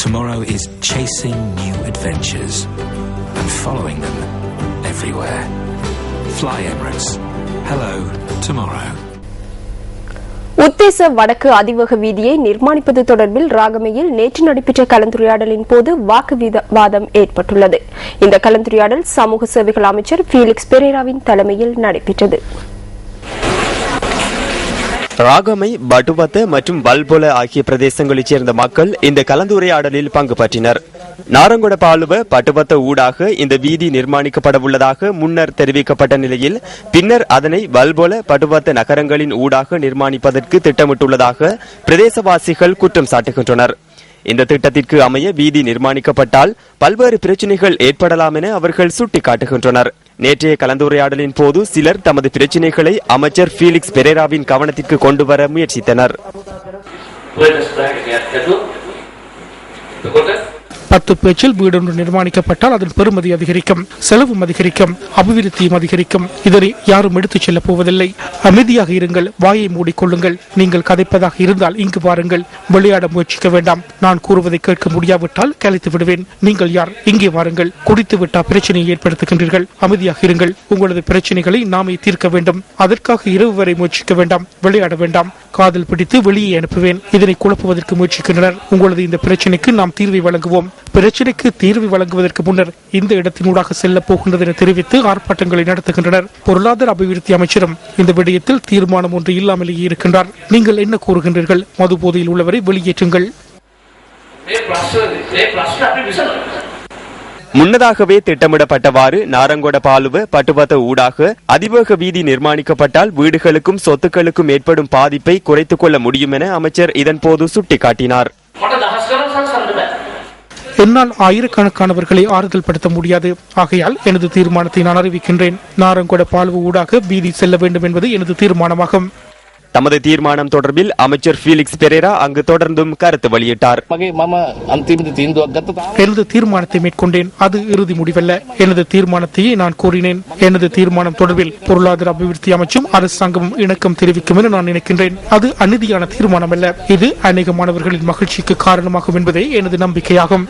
Tomorrow is chasing new adventures and following them everywhere. Fly Emirates. Hello, tomorrow. உத்தேச வடக்கு அதிவேக வீதியை நிர்மாணிப்பது தொடர்பில் ராகமையில் நேற்று நடைபெற்ற கலந்துரையாடலின் போது வாக்குவாதம் ஏற்பட்டுள்ளது. இந்த கலந்துரையாடல் சமூக சேவைகள் அமைச்சர் ஃபீலிக்ஸ் பெரேராவின் தலைமையில் நடைபெற்றது. ராகமை, பட்டுவத்த மற்றும் வல்பொல ஆகிய பிரதேசங்களைச் சேர்ந்த மக்கள் இந்த கலந்துரையாடலில் பங்கு பற்றினர். நாரங்கொட பாலுவ பட்டுவத்த ஊடாக இந்த வீதி நிர்மாணிக்கப்பட உள்ளதாக முன்னர் தெரிவிக்கப்பட்ட நிலையில் பின்னர் அதனை வல்பொல பட்டுவத்த நகரங்களின் ஊடாக நிர்மாணிப்பதற்கு திட்டமிட்டுள்ளதாக பிரதேசவாசிகள் குற்றம் சாட்டுகின்றனர். இந்த திட்டத்திற்கு அமைய வீதி நிர்மாணிக்கப்பட்டால் பல்வேறு பிரச்சினைகள் ஏற்படலாம் என அவர்கள் சுட்டிக்காட்டுகின்றனர். நேற்றைய கலந்துரையாடலின் போது சிலர் தமது பிரச்சினைகளை அமைச்சர் ஃபீலிக்ஸ் பெரேராவின் கவனத்திற்கு கொண்டுவர முயற்சித்தனர். 10 பேச்சில் வீடொன்று நிர்மாணிக்கப்பட்டால் அதன் பெறுமதி அதிகரிக்கும், செலவும் அதிகரிக்கும், அபிவிருத்தியும் அதிகரிக்கும். இதனை யாரும் எடுத்துச் செல்லப் போவதில்லை. அமைதியாக இருங்கள், வாயை மூடிக்கொள்ளுங்கள். நீங்கள் கதைப்பதாக இருந்தால் இங்கு வாருங்கள், விளையாட முயற்சிக்க வேண்டாம். நான் கூறுவதை கேட்க முடியாவிட்டால் கலைத்து விடுவேன். நீங்கள் யார்? இங்கே வாருங்கள். குடித்து விட்டால் பிரச்சனையை ஏற்படுத்துகின்றீர்கள். அமைதியாக இருங்கள். உங்களது பிரச்சனைகளை நாமே தீர்க்க வேண்டும். அதற்காக இரவு வரை முயற்சிக்க வேண்டாம். விளையாட வேண்டாம். காதல் பிடித்து வெளியே அனுப்புவேன். இதனை குழப்புவதற்கு முயற்சிக்கின்றனர். உங்களது இந்த பிரச்சனைக்கு நாம் தீர்வை வழங்குவோம். பிரச்சனைக்கு தீர்வு வழங்குவதற்கு முன்னர் இந்த இடத்தினூடாக செல்ல போகின்றது என தெரிவித்து ஆர்ப்பாட்டங்களை நடத்துகின்றனர். பொருளாதார அபிவிருத்தி அமைச்சரும் இந்த விடயத்தில் தீர்மானம் ஒன்று இல்லாமலேயே இருக்கின்றார். நீங்கள் என்ன கூறுகின்றீர்கள்? மது போதையில் உள்ளவரை வெளியேற்றுங்கள். முன்னதாகவே திட்டமிடப்பட்டவாறு நாரங்கொட பாலுவ பட்டுவத்த ஊடாக அதிவேக வீதி நிர்மாணிக்கப்பட்டால் வீடுகளுக்கும் சொத்துக்களுக்கும் ஏற்படும் பாதிப்பை குறைத்துக் கொள்ள முடியும் என அமைச்சர் இதன்போது சுட்டிக்காட்டினார். என்னால் ஆயிரக்கணக்கானவர்களை ஆறுதல் படுத்த முடியாது. ஆகையால் எனது தீர்மானத்தை நான் அறிவிக்கின்றேன். நாரங்கொட பாலுவ ஊடாக வீதி செல்ல வேண்டும் என்பது எனது தீர்மானமாகும். தமது தீர்மானம் தொடர்பில் அமைச்சர் ஃபீலிக்ஸ் பெரேரா அங்கு தொடர்ந்தும் கருத்து வெளியிட்டார். எனது தீர்மானத்தை மேற்கொண்டேன். அது இறுதி முடிவல்ல. எனது தீர்மானத்தையே நான் கூறினேன். எனது தீர்மானம் தொடர்பில் பொருளாதார அபிவிருத்தி அமைச்சும் அரசாங்கமும் இணக்கம் தெரிவிக்கும் என நான் நினைக்கின்றேன். அது அநீதியான தீர்மானம் அல்ல. இது அநேக மாணவர்களின் மகிழ்ச்சிக்கு காரணமாகும் என்பதே எனது நம்பிக்கையாகும்.